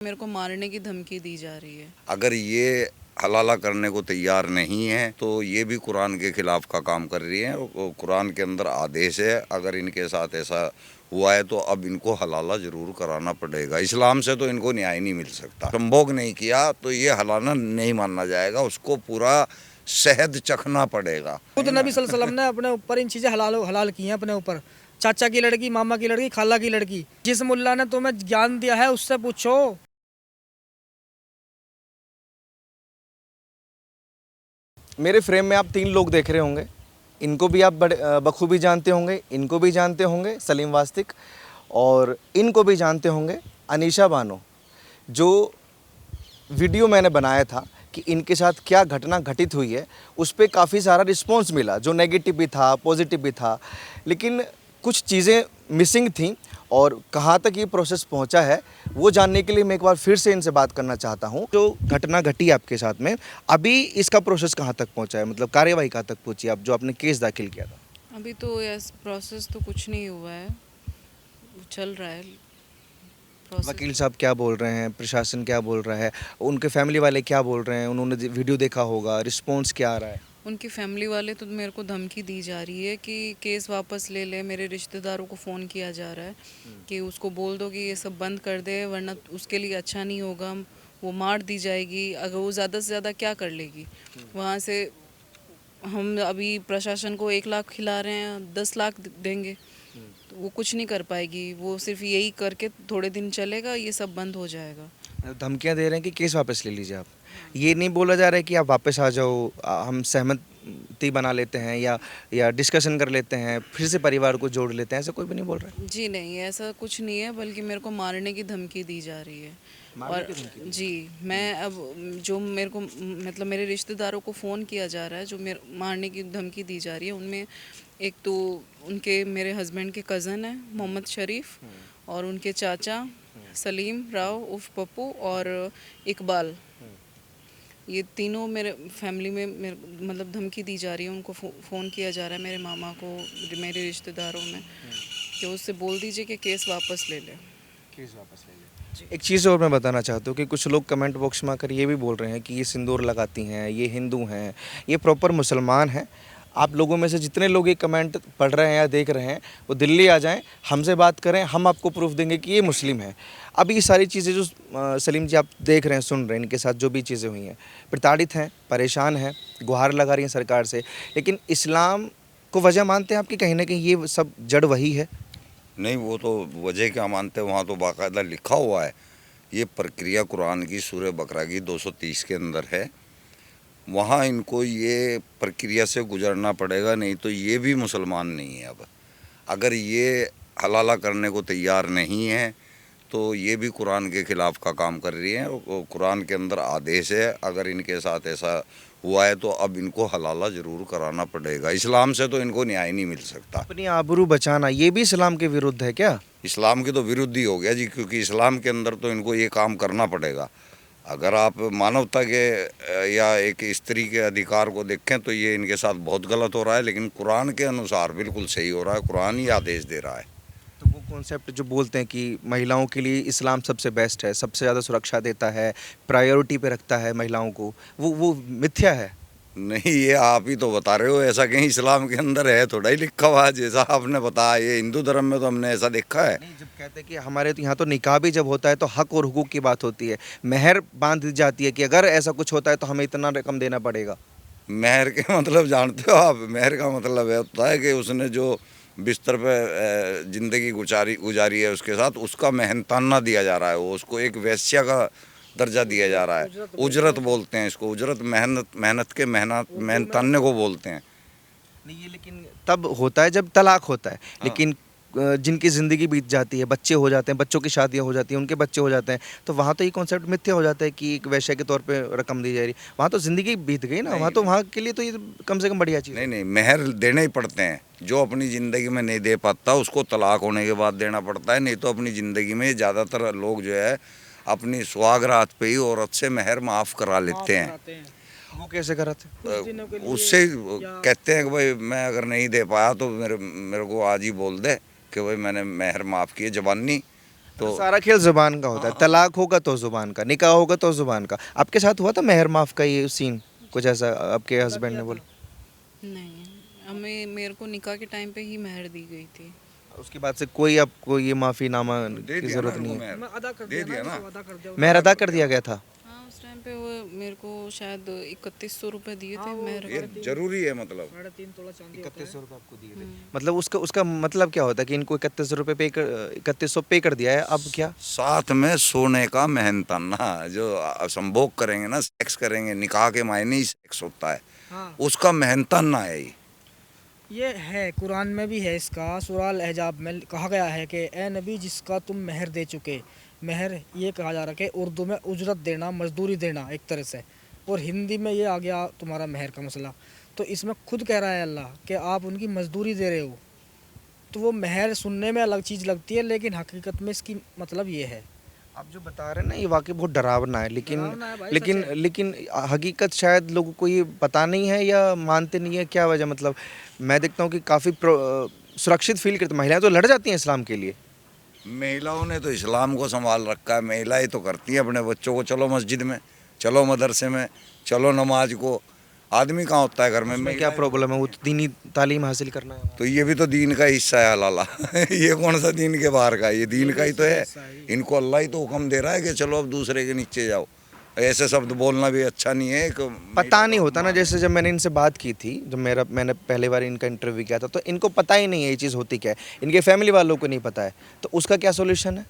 मेरे को मारने की धमकी दी जा रही है। अगर ये हलाला करने को तैयार नहीं है तो ये भी कुरान के खिलाफ का काम कर रही है। कुरान के अंदर आदेश है, अगर इनके साथ ऐसा हुआ है तो अब इनको हलाला जरूर कराना पड़ेगा। इस्लाम से तो इनको न्याय नहीं मिल सकता। संभोग नहीं किया तो ये हलाला नहीं मानना जाएगा, उसको पूरा शहद चखना पड़ेगा। खुद नबी सल्लल्लाहु अलैहि वसल्लम ने अपने ऊपर इन चीज़ें हलाल की हैं, अपने ऊपर। चाचा की लड़की, मामा की लड़की, खाला की लड़की। जिस मुल्ला ने तुम्हें ज्ञान दिया है उससे पूछो। मेरे फ्रेम में आप 3 लोग देख रहे होंगे। इनको भी आप बखूबी जानते होंगे, इनको भी जानते होंगे सलीम वास्तिक, और इनको भी जानते होंगे अनीशा बानो। जो वीडियो मैंने बनाया था कि इनके साथ क्या घटना घटित हुई है, उस पर काफ़ी सारा रिस्पॉन्स मिला, जो नेगेटिव भी था, पॉजिटिव भी था, लेकिन कुछ चीज़ें मिसिंग थी। और कहाँ तक ये प्रोसेस पहुंचा है वो जानने के लिए मैं एक बार फिर से इनसे बात करना चाहता हूं। जो घटना घटी आपके साथ में, अभी इसका प्रोसेस कहाँ तक पहुंचा है, मतलब कार्यवाही कहाँ तक पहुंची है, आप जो आपने केस दाखिल किया था? अभी तो यस प्रोसेस तो कुछ नहीं हुआ है, चल रहा है प्रोसेस। वकील साहब क्या बोल रहे हैं, प्रशासन क्या बोल रहा है, उनके फैमिली वाले क्या बोल रहे हैं? उन्होंने वीडियो देखा होगा, रिस्पॉन्स क्या आ रहा है? उनकी फैमिली वाले तो मेरे को धमकी दी जा रही है कि केस वापस ले ले। मेरे रिश्तेदारों को फ़ोन किया जा रहा है कि उसको बोल दो कि ये सब बंद कर दे, वरना उसके लिए अच्छा नहीं होगा, वो मार दी जाएगी। अगर वो ज़्यादा से ज़्यादा क्या कर लेगी वहाँ से। हम अभी प्रशासन को 1 लाख खिला रहे हैं, 10 लाख देंगे तो वो कुछ नहीं कर पाएगी। वो सिर्फ यही करके थोड़े दिन चलेगा, ये सब बंद हो जाएगा। धमकियां दे रहे हैं कि केस वापस ले लीजिए आप। ये नहीं बोला जा रहा है कि आप वापस आ जाओ, हम सहमति बना लेते हैं या डिस्कशन कर लेते हैं, फिर से परिवार को जोड़ लेते हैं, ऐसा कोई भी नहीं बोल रहा है? जी नहीं, ऐसा कुछ नहीं है, बल्कि मेरे को मारने की धमकी दी जा रही है। और जी, मैं अब जो मेरे को मतलब मेरे रिश्तेदारों को फ़ोन किया जा रहा है, जो मेरे मारने की धमकी दी जा रही है, उनमें एक तो उनके मेरे हस्बैंड के कज़न है मोहम्मद शरीफ, और उनके चाचा सलीम राव उर्फ पप्पू, और इकबाल। ये तीनों मेरे फैमिली में मतलब धमकी दी जा रही है। उनको फ़ोन किया जा रहा है, मेरे मामा को, मेरे रिश्तेदारों में, कि उससे बोल दीजिए कि केस वापस ले ले। केस वापस ले लें। एक चीज़ और मैं बताना चाहता हूँ कि कुछ लोग कमेंट बॉक्स में आकर ये भी बोल रहे हैं कि ये सिंदूर लगाती हैं, ये हिंदू हैं, ये प्रॉपर मुसलमान हैं। आप लोगों में से जितने लोग ये कमेंट पढ़ रहे हैं या देख रहे हैं, वो दिल्ली आ जाएं, हमसे बात करें, हम आपको प्रूफ देंगे कि ये मुस्लिम है। अब ये सारी चीज़ें जो सलीम जी आप देख रहे हैं, सुन रहे हैं, इनके साथ जो भी चीज़ें हुई हैं, प्रताड़ित हैं, परेशान हैं, गुहार लगा रही हैं सरकार से, लेकिन इस्लाम को वजह मानते हैं आपकी कहीं ना कहीं ये सब जड़ वही है? नहीं, वो तो वजह क्या मानते हैं, वहाँ तो बाकायदा लिखा हुआ है। ये प्रक्रिया कुरान की सूरह बकरा की 230 के अंदर है। वहाँ इनको ये प्रक्रिया से गुजरना पड़ेगा, नहीं तो ये भी मुसलमान नहीं है। अब अगर ये हलाला करने को तैयार नहीं है तो ये भी कुरान के ख़िलाफ़ का काम कर रही है। कुरान के अंदर आदेश है, अगर इनके साथ ऐसा हुआ है तो अब इनको हलाला ज़रूर कराना पड़ेगा। इस्लाम से तो इनको न्याय नहीं मिल सकता। अपनी आबरू बचाना ये भी इस्लाम के विरुद्ध है क्या? इस्लाम के तो विरुद्ध ही हो गया जी, क्योंकि इस्लाम के अंदर तो इनको ये काम करना पड़ेगा। अगर आप मानवता के या एक स्त्री के अधिकार को देखें तो ये इनके साथ बहुत गलत हो रहा है, लेकिन कुरान के अनुसार बिल्कुल सही हो रहा है। कुरान ही आदेश दे रहा है। तो वो कॉन्सेप्ट जो बोलते हैं कि महिलाओं के लिए इस्लाम सबसे बेस्ट है, सबसे ज़्यादा सुरक्षा देता है, प्रायोरिटी पे रखता है महिलाओं को, वो मिथ्या है? नहीं, ये आप ही तो बता रहे हो, ऐसा कहीं इस्लाम के अंदर है थोड़ा ही लिखा हुआ है जैसा आपने बताया। ये हिंदू धर्म में तो हमने ऐसा देखा है। नहीं, जब कहते हैं कि हमारे तो यहाँ तो निकाह भी जब होता है तो हक और हुकूक की बात होती है, मेहर बांध दी जाती है कि अगर ऐसा कुछ होता है तो हमें इतना रकम देना पड़ेगा। मेहर के मतलब जानते हो आप? मेहर का मतलब है होता है कि उसने जो बिस्तर पे ज़िंदगी गुजारी है उसके साथ, उसका मेहनताना दिया जा रहा है। वो उसको एक वेश्या का दर्जा दिया जा रहा है। उजरत बोलते हैं इसको, उजरत मेहनत के मेहनताने को बोलते हैं। नहीं, ये लेकिन तब होता है जब तलाक होता है। लेकिन जिनकी ज़िंदगी बीत जाती है, बच्चे हो जाते हैं, बच्चों की शादियां हो जाती हैं, उनके बच्चे हो जाते हैं, तो वहाँ तो ये कॉन्सेप्ट मिथ्या हो जाता है कि एक वैश्या के तौर पे रकम दी जा रही। वहाँ तो ज़िंदगी बीत गई ना, वहाँ तो वहाँ के लिए तो ये कम से कम बढ़िया चीज़ है। नहीं, मेहर देने ही पड़ते हैं। जो अपनी ज़िंदगी में नहीं दे पाता उसको तलाक होने के बाद देना पड़ता है। नहीं तो अपनी ज़िंदगी में ज़्यादातर लोग जो है अपनी सुहागरात पे ही औरत से मेहर माफ़ करा लेते हैं। वो कैसे कराते? उससे कहते हैं कि भाई मैं अगर नहीं दे पाया तो मेरे को आज ही बोल दे कि भाई मैंने मेहर माफ़ की है, ज़बानी तो सारा खेल जुबान का होता है। तलाक होगा तो जुबान का, निकाह होगा तो जुबान का। आपके साथ हुआ था मेहर माफ का ये सीन कुछ ऐसा? आपके हस्बैंड ने बोला? नहीं, हमें मेरे को निकाह के टाइम पे ही मेहर दी गई थी। उसके बाद से कोई आपको ये माफीनामा दे की दिया ना जरूरत उनको नहीं है? मेहर। मैं अदा कर दे दिया ना। अदा कर दिया। मेहर अदा कर दिया गया था। हाँ, उस टाइम पे वो मेरे को शायद 3100 रुपये दिए थे मेहर ये के। जरूरी है मतलब 3.5 तोला चांदी होता है। 3100 रुपये आपको दिए थे। मतलब उसका उसका मतलब क्या होता है कि इनको 3100 रुपये 3100 पे कर दिया है, अब क्या? साथ में सोने का मेहनताना जो संभोग करेंगे ना, सेक्स करेंगे, निकाह के मायने ही सेक्स होता है, हाँ, उसका मेहनताना है ये है कुरान में भी है इसका। सूरह अल-अहज़ाब में कहा गया है कि ए नबी जिसका तुम मेहर दे चुके, मेहर ये कहा जा रहा है कि उर्दू में उजरत देना, मजदूरी देना एक तरह से, और हिंदी में ये आ गया तुम्हारा मेहर का मसला। तो इसमें खुद कह रहा है अल्लाह कि आप उनकी मजदूरी दे रहे हो। तो वो मेहर सुनने में अलग चीज़ लगती है, लेकिन हकीकत में इसकी मतलब ये है। आप जो बता रहे हैं ना ये वाकई बहुत डरावना है, लेकिन डरावना है भाई, लेकिन सच है। लेकिन हकीकत शायद लोगों को ये पता नहीं है या मानते नहीं है, क्या वजह? मतलब मैं देखता हूँ कि काफ़ी सुरक्षित फील करती महिलाएं तो लड़ जाती हैं इस्लाम के लिए। महिलाओं ने तो इस्लाम को संभाल रखा है। महिलाएं तो करती हैं अपने बच्चों को, चलो मस्जिद में, चलो मदरसे में, चलो नमाज को। आदमी कहाँ होता है घर में? उसमें क्या महिलाएं। प्रॉब्लम है? वो तो दीनी तालीम हासिल करना है। तो ये भी तो दीन का हिस्सा है हलाला। ये कौन सा दीन के बाहर का है? ये दीन का ही तो है। इनको अल्लाह ही तो हुक्म दे रहा है कि चलो अब दूसरे के नीचे जाओ। ऐसे शब्द बोलना भी अच्छा नहीं है। पता नहीं होता ना, जैसे जब मैंने इनसे बात की थी, जब मैंने पहली बार इनका इंटरव्यू किया था, तो इनको पता ही नहीं है ये चीज़ होती क्या है। इनके फैमिली वालों को नहीं पता है, तो उसका क्या सोल्यूशन है?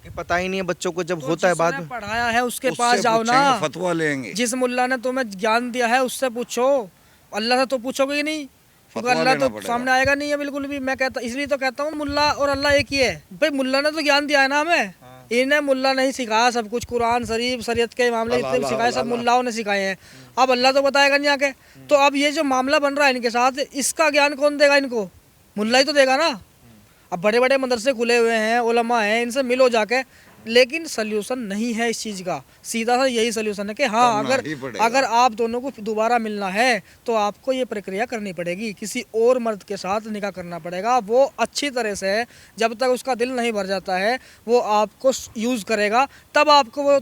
कि पता ही नहीं है बच्चों को, जब तो होता है बाद जिसने में। पढ़ाया है उसके उससे पास जाओ ना। पूछेंगे, फतवा लेंगे। जिस मुल्ला ने तुम्हें ज्ञान दिया है उससे पूछो। अल्लाह से तो पूछोगे ही नहीं, क्योंकि फतवा अल्लाह लेना तो पड़ेगा। सामने आएगा नहीं है बिल्कुल भी। मैं कहता इसलिए तो कहता हूँ मुल्ला और अल्लाह एक ही है भाई। मुल्ला ने तो ज्ञान दिया है ना हमें, इन्हें मुल्ला नहीं सिखाया सब कुछ। कुरान शरीफ शरीयत के मामले जितने भी सिखाए सब मुल्लाओं ने सिखाए हैं। अब अल्लाह तो बताएगा नहीं आके। तो अब ये जो मामला बन रहा है इनके साथ, इसका ज्ञान कौन देगा इनको? मुल्ला ही तो देगा ना। अब बड़े बड़े मदरसे खुले हुए हैं, उलमा हैं, इनसे मिलो जाके। लेकिन सल्यूशन नहीं है इस चीज़ का। सीधा सा यही सल्यूशन है कि हाँ, करना ही पड़ेगा। अगर आप दोनों को दोबारा मिलना है तो आपको ये प्रक्रिया करनी पड़ेगी। किसी और मर्द के साथ निकाह करना पड़ेगा। वो अच्छी तरह से, जब तक उसका दिल नहीं भर जाता है, वो आपको यूज़ करेगा, तब आपको वो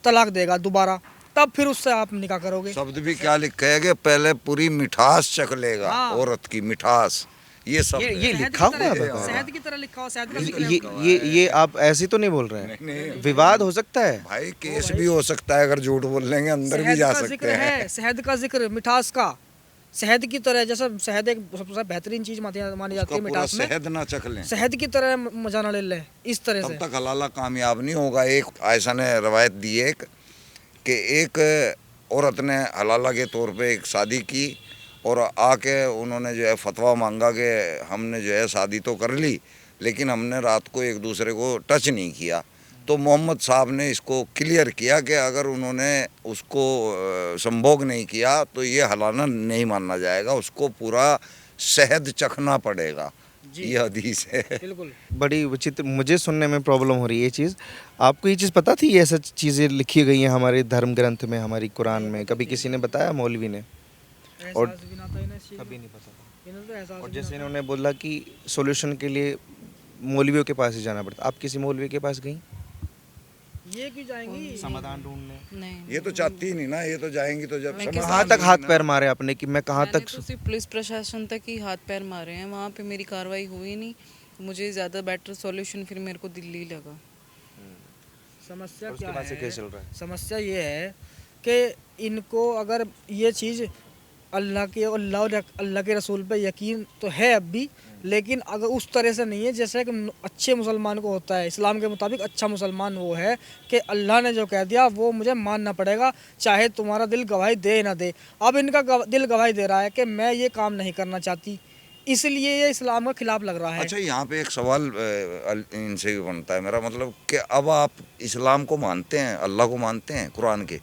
तलाक देगा दोबारा, तब फिर उससे आप निकाह करोगे। शब्द भी क्या लिखा है कि पहले पूरी मिठास चख लेगा। हाँ। औरत की मिठास, ये सब ये है। लिखा हुआ है शहद बाकायदा? की तरह लिखा हुआ, शहद का जिक्र ये आप ऐसे तो नहीं बोल रहे हैं? नहीं। विवाद हो सकता है। भाई केस भी हो सकता है अगर झूठ बोल लेंगे, अंदर भी शहद जा का सकते जिक्र हैं। है, शहद का जिक्र, मिठास का। शहद की तरह, जैसा शहद एक सबसे बेहतरीन चीज मानी जाती उसका है पूरा मिठास में, शहद ना चख लें शहद की तरह मजा ना ले ले, इस तरह तब से। तक हलाला कामयाब नहीं होगा। एक ऐसा ने रवायत दी है कि एक औरत ने हलाला के तौर पे एक शादी की और आके उन्होंने जो है फतवा मांगा कि हमने जो है शादी तो कर ली, लेकिन हमने रात को एक दूसरे को टच नहीं किया। तो मोहम्मद साहब ने इसको क्लियर किया कि अगर उन्होंने उसको संभोग नहीं किया तो ये हलाला नहीं माना जाएगा, उसको पूरा शहद चखना पड़ेगा। ये हदीस है। बिल्कुल। बड़ी विचित्र, मुझे सुनने में प्रॉब्लम हो रही है ये चीज़। आपको ये चीज़ पता थी? ये ऐसा चीज़ें लिखी गई हैं हमारे धर्म ग्रंथ में, हमारी कुरान में? कभी किसी ने बताया? मौलवी ने? और एहसास भी ना था इन्हें इस चीज़ कभी का। नहीं पता। इन्हें तो एहसास और भी जैसे ना था। इन्होंने बोला कि सॉल्यूशन के लिए मौलवियों के पास ही जाना पड़ता, आप किसी मौलवी के पास गई ये क्यों जाएंगी? समाधान ढूंढने? नहीं, ये तो चाहती ही नहीं ना, ये तो जाएंगी तो जब मैं समाधान कहाँ तक होगी हाथ ना। पैर मारे आपने कि मैं कहाँ मैंने तक? तो सिर्फ पुलिस प्रशासन तक ही हाथ पैर मारे हैं, वहाँ पे मेरी कार्रवाई हुई नहीं। मुझे ज़्यादा बेटर सॉल्यूशन फिर मेरे को दिल्ली लगा। समस्या उसके क्या बाद से है? क्या चल रहा है? समस्या ये है कि इनको अगर ये चीज़ अल्लाह के रसूल पे यकीन तो है अब भी, लेकिन अगर उस तरह से नहीं है जैसे कि अच्छे मुसलमान को होता है। इस्लाम के मुताबिक अच्छा मुसलमान वो है कि अल्लाह ने जो कह दिया वो मुझे मानना पड़ेगा, चाहे तुम्हारा दिल गवाही दे ना दे। अब इनका दिल गवाही दे रहा है कि मैं ये काम नहीं करना चाहती, इसलिए ये इस्लाम के खिलाफ लग रहा है। अच्छा, यहाँ पे एक सवाल इनसे भी बनता है मेरा, मतलब कि अब आप इस्लाम को मानते हैं, अल्लाह को मानते हैं, कुरान के?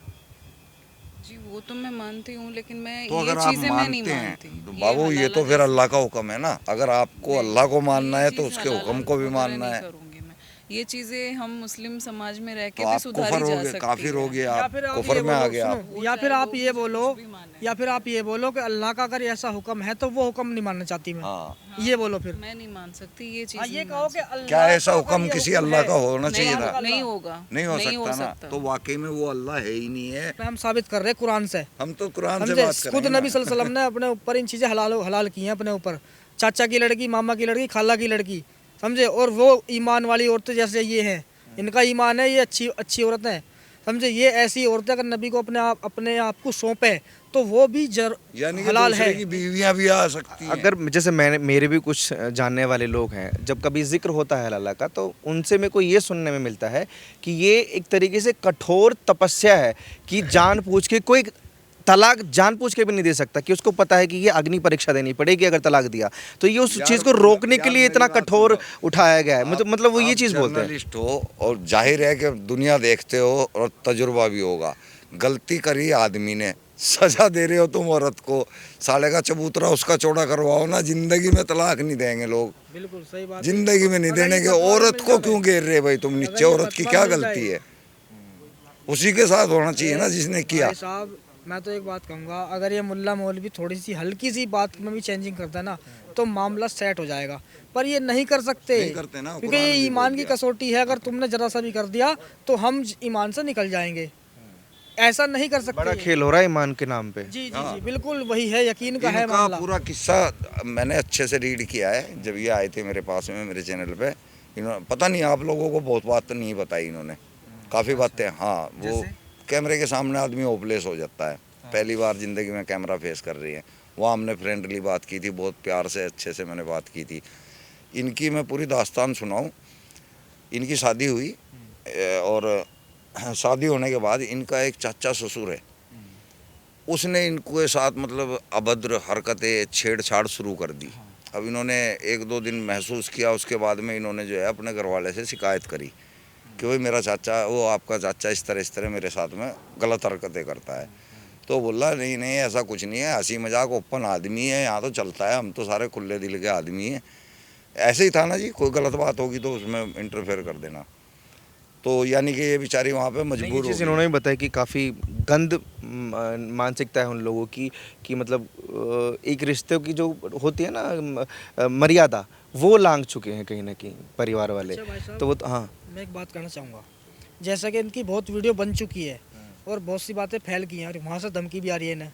जी वो तो मैं मानती हूँ, लेकिन मैं तो ये अगर आप चीज़ें मैं नहीं मानते हैं मानती। तो बाबू ये तो फिर अल्लाह का हुक्म है ना। अगर आपको अल्लाह को मानना है तो उसके हुक्म को भी मानना है। करूँगी मैं, ये चीज़ें हम मुस्लिम समाज में रह तो के भी आप सुधारी कुफर जा हो गए, सकती काफिर हो है। गए या आप, फिर आप कुफर ये में आ बोलो, गए आप। सुनो, या फिर आप ये बोलो, या फिर आप ये बोलो कि अल्लाह का अगर ऐसा हुक्म है तो वो हुक्म नहीं मानना चाहती मैं। हाँ, ये बोलो फिर। मैं नहीं मान सकती ये चीज़। हाँ, ये नहीं कहो मान कि अल्लाह क्या ऐसा का अगर हुक्म ये किसी हुक्म अल्लाह है, का होना सकती। चाहिए था? नहीं होगा, नहीं हो नहीं हो सकता ना, सकता। तो वाकई में वो अल्लाह है ही नहीं है। हम साबित कर रहे हैं कुरान से। हम तो कुरान से समझे? बात कर खुद रहे हैं नबी सल्लल्लाहु अलैहि वसल्लम ने अपने ऊपर इन चीज़ें हलाल की हैं अपने ऊपर। चाचा की लड़की, मामा की लड़की, खाला की लड़की, समझे? और वो ईमान वाली औरतें जैसे ये हैं, इनका ईमान है, ये अच्छी अच्छी औरतें हैं, समझे? ये ऐसी औरतें अगर नबी को अपने आप को सौंपे तो वो भी यानी कि हलाल है। दूसरे की बीवियां भी आ सकती हैं। अगर जैसे मेरे भी कुछ जानने वाले लोग हैं, जब कभी जिक्र होता है अल्लाह का तो उनसे मेरे को ये सुनने में मिलता है कि ये एक तरीके से कठोर तपस्या है कि जानबूझ के कोई तलाक जानबूझ के भी नहीं दे सकता, कि उसको पता है कि ये अग्नि परीक्षा देनी पड़ेगी अगर तलाक दिया तो ये उस यार, चीज़ को रोकने के यार, लिए मेरी इतना बात कठोर सुनो। उठाया गया है। मतलब वो ये आप चीज़ बोलते हैं। जर्नलिस्ट हो और जाहिर है कि दुनिया देखते हो और तजुर्बा भी होगा। गलती करी आदमी ने, सजा दे रहे हो तुम औरत को, साले का चबूतरा उसका चौड़ा करवाओ ना। जिंदगी में तलाक नहीं देंगे लोग, बिल्कुल सही बात है। जिंदगी में नहीं अगर ये देने के। फतवा औरत मिल को जाए, क्यों घेर रहे भाई तुम अगर नीचे? ये औरत की फतवा क्या मिल गलती जाए, है? उसी के साथ होना चाहिए ना जिसने किया। भाई साहब, मैं तो एक बात कहूँगा, अगर ये मुल्ला मौलवी थोड़ी सी हल्की सी बात में भी चेंजिंग करता है ना तो मामला सेट हो जाएगा, पर ये नहीं कर सकते। नहीं करते ना, क्योंकि कुरान ये ने भी ईमान बोल की दिया। कसौटी है, अगर तुमने जरा सा भी कर दिया तो हम ईमान से निकल जाएंगे। ऐसा नहीं कर सकते। बड़ा खेल हो रहा है ईमान के नाम पे। जी जी जी, बिल्कुल वही है, यकीन का है इनका मामला। पूरा किस्सा मैंने अच्छे से रीड किया है। जब ये आए थे मेरे पास में, मेरे चैनल पे, इन्होंने, पता नहीं आप लोगों को बहुत बात तो नहीं बताई इन्होंने, काफ़ी बातें। हाँ, वो कैमरे के सामने आदमी होपलेस हो जाता है। पहली बार ज़िंदगी में कैमरा फेस कर रही है। वहाँ हमने फ्रेंडली बात की थी, बहुत प्यार से अच्छे से मैंने बात की थी। इनकी मैं पूरी दास्तान सुनाऊँ। इनकी शादी हुई और शादी होने के बाद इनका एक चाचा ससुर है, उसने इनको साथ मतलब अभद्र हरकतें, छेड़छाड़ शुरू कर दी। अब इन्होंने 1-2 दिन महसूस किया, उसके बाद में इन्होंने जो है अपने घर वाले से शिकायत करी कि भाई मेरा चाचा, वो आपका चाचा इस तरह मेरे साथ में गलत हरकतें करता है। तो बोला नहीं नहीं ऐसा कुछ नहीं है, हंसी मजाक ओपन आदमी है, यहाँ तो चलता है, हम तो सारे खुले दिल के आदमी हैं। ऐसे ही था ना जी, कोई गलत बात होगी तो उसमें इंटरफेयर कर देना। तो यानी कि ये बेचारी वहाँ पे मजबूर हो चीज़ गई। इन्होंने भी बताया कि काफ़ी गंद मानसिकता है उन लोगों की, कि मतलब एक रिश्ते की जो होती है ना मर्यादा, वो लांघ चुके हैं कहीं ना कहीं परिवार वाले। अच्छा भाई साहब, तो वो हाँ, मैं एक बात कहना चाहूँगा, जैसा कि इनकी बहुत वीडियो बन चुकी है और बहुत सी बातें फैल गई हैं और वहाँ से धमकी भी आ रही है इन्हें,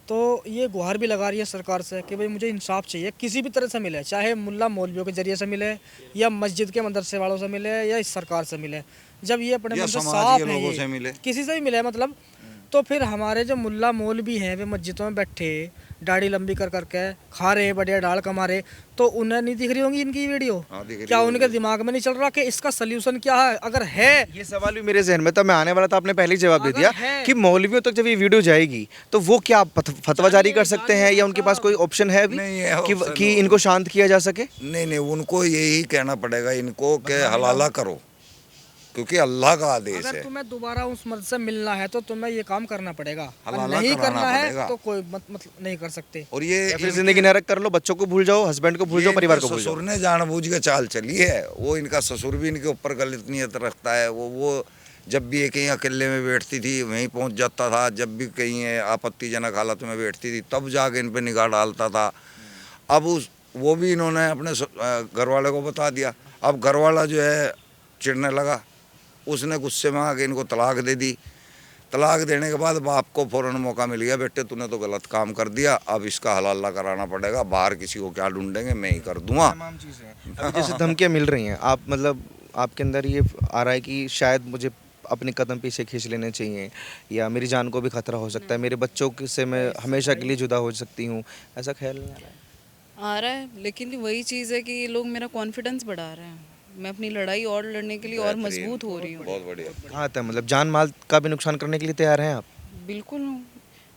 तो ये गुहार भी लगा रही है सरकार से कि भाई मुझे इंसाफ चाहिए, किसी भी तरह से मिले, चाहे मुल्ला मौलवियों के जरिए से मिले या मस्जिद के मदरसे वालों से मिले या इस सरकार से मिले। जब ये अपने या मन से समाज साफ के है, लोगों ये से मिले। किसी से भी मिले मतलब, तो फिर हमारे जो मुल्ला मौलवी हैं वे मस्जिदों में बैठे दाढ़ी लंबी कर करके खा रहे, बढ़िया डाल कमा रहे, तो उन्हें नहीं दिख रही होंगी इनकी वीडियो? हाँ, दिख रही क्या होगी। उनके दिमाग में नहीं चल रहा कि इसका सल्यूशन क्या है? अगर है, ये सवाल भी मेरे जहन में था, मैं आने वाला था, आपने पहले ही जवाब दे अगर दिया है- कि मौलवियों तक जब ये वीडियो जाएगी तो वो क्या फतवा जारी कर सकते हैं, या उनके पास कोई ऑप्शन है अभी नहीं है कि, option कि इनको शांत किया जा सके? नहीं, उनको यही कहना पड़ेगा इनको कि हलाला करो, क्योंकि अल्लाह का आदेश अगर है। तुम्हें दोबारा उस मर्द से मिलना है तो तुम्हें ये काम करना पड़ेगा, और हलाला नहीं कराना करना है पड़ेगा। तो कोई मतलब नहीं कर सकते। और ये या फिर जिंदगी नरक कर लो, बच्चों को भूल जाओ, हस्बैंड को भूल जाओ, परिवार को भूल जाओ। ससुर ने जानबूझ के चाल चली है। वो इनका ससुर भी इनके ऊपर गलत नीयत रखता है। वो जब भी ये कहीं अकेले में बैठती थी वहीं पहुंच जाता था, जब भी कहीं आपत्तिजनक हालत में बैठती थी तब जाके इन पे निगाह डालता था। अब वो भी इन्होंने अपने घर वाले को बता दिया। अब घर वाला जो है चिढ़ने लगा, उसने गुस्से में आके इनको तलाक दे दी। तलाक देने के बाद बाप को फ़ौरन मौका मिल गया, बेटे तूने तो गलत काम कर दिया, अब इसका हलाला कराना पड़ेगा, बाहर किसी को क्या ढूंढेंगे, मैं ही कर दूंगा। अभी जैसे धमकियां मिल रही हैं, आप मतलब आपके अंदर ये आ रहा है कि शायद मुझे अपने कदम पीछे खींच लेने चाहिए, या मेरी जान को भी खतरा हो सकता है, मेरे बच्चों से मैं हमेशा के लिए जुदा हो सकती हूँ, ऐसा ख्याल नहीं आ रहा है? आ रहा है, लेकिन वही चीज़ है कि ये लोग मेरा कॉन्फिडेंस बढ़ा रहे हैं। मैं अपनी लड़ाई और लड़ने के लिए और बेहतरीन, मजबूत हो रही हूँ। बहुत बढ़िया। हाँ, तो मतलब जान माल का भी नुकसान करने के लिए तैयार हैं आप? बिल्कुल हूँ,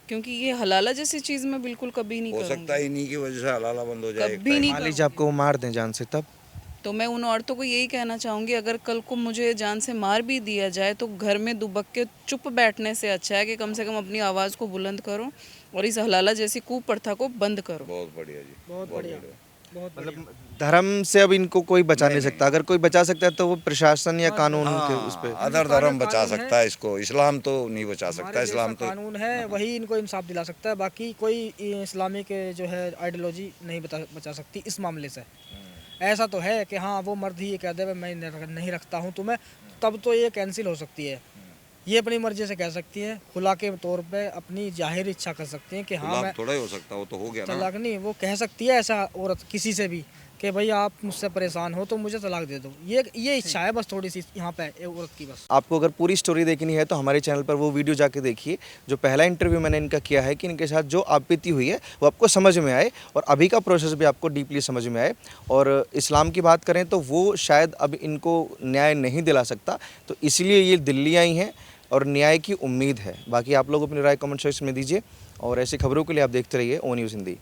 क्योंकि ये हलाला जैसी चीज़ मैं बिल्कुल कभी नहीं हो करूँगी। सकता है इन्हीं की वजह से हलाला बंद हो जाए एक कभी टाइम। नहीं मान लीजिए आपको वो मार दें जान से, तब? तो मैं उन औरतों को यही कहना चाहूँगी, अगर कल को मुझे जान से मार भी दिया जाए तो घर में दुबक के चुप बैठने से अच्छा है कि कम से कम अपनी आवाज़ को बुलंद करो और इस हलाला जैसी कुप्रथा को बंद करो। बहुत बढ़िया जी, बहुत बढ़िया। मतलब धर्म से अब इनको कोई बचा नहीं सकता, अगर कोई बचा सकता है तो वो प्रशासन या कानून के उस पे। अदर धर्म बचा सकता है इसको, इस्लाम तो नहीं बचा सकता। हमारे इस्लाम देश का तो कानून है, वही इनको इंसाफ दिला सकता है, बाकी कोई इस्लामिक जो है आइडियोलॉजी नहीं बचा सकती इस मामले से। ऐसा तो है कि हाँ वो मर्द ही ये कह दे भाई मैं नहीं रखता हूँ तुम्हें, तब तो ये कैंसिल हो सकती है। ये अपनी मर्जी से कह सकती है, खुला के तौर पे अपनी जाहिर इच्छा कर सकती है कि हाँ मैं थोड़ा ही हो सकता, वो तो हो गया ना। तलाक नहीं, वो कह सकती है ऐसा औरत किसी से भी कि भाई आप मुझसे परेशान हो तो मुझे तलाक दे दो। ये इच्छा है बस थोड़ी सी यहाँ पे औरत की बस। आपको अगर पूरी स्टोरी देखनी है तो हमारे चैनल पर वो वीडियो जाके देखिए, जो पहला इंटरव्यू मैंने इनका किया है, कि इनके साथ जो आप बीती हुई है वो आपको समझ में आए और अभी का प्रोसेस भी आपको डीपली समझ में आए। और इस्लाम की बात करें तो वो शायद अब इनको न्याय नहीं दिला सकता, तो इसलिए ये दिल्ली आई हैं और न्याय की उम्मीद है। बाकी आप लोग अपनी राय कमेंट सेक्शन में दीजिए और ऐसी खबरों के लिए आप देखते रहिए ओ न्यूज़ हिंदी।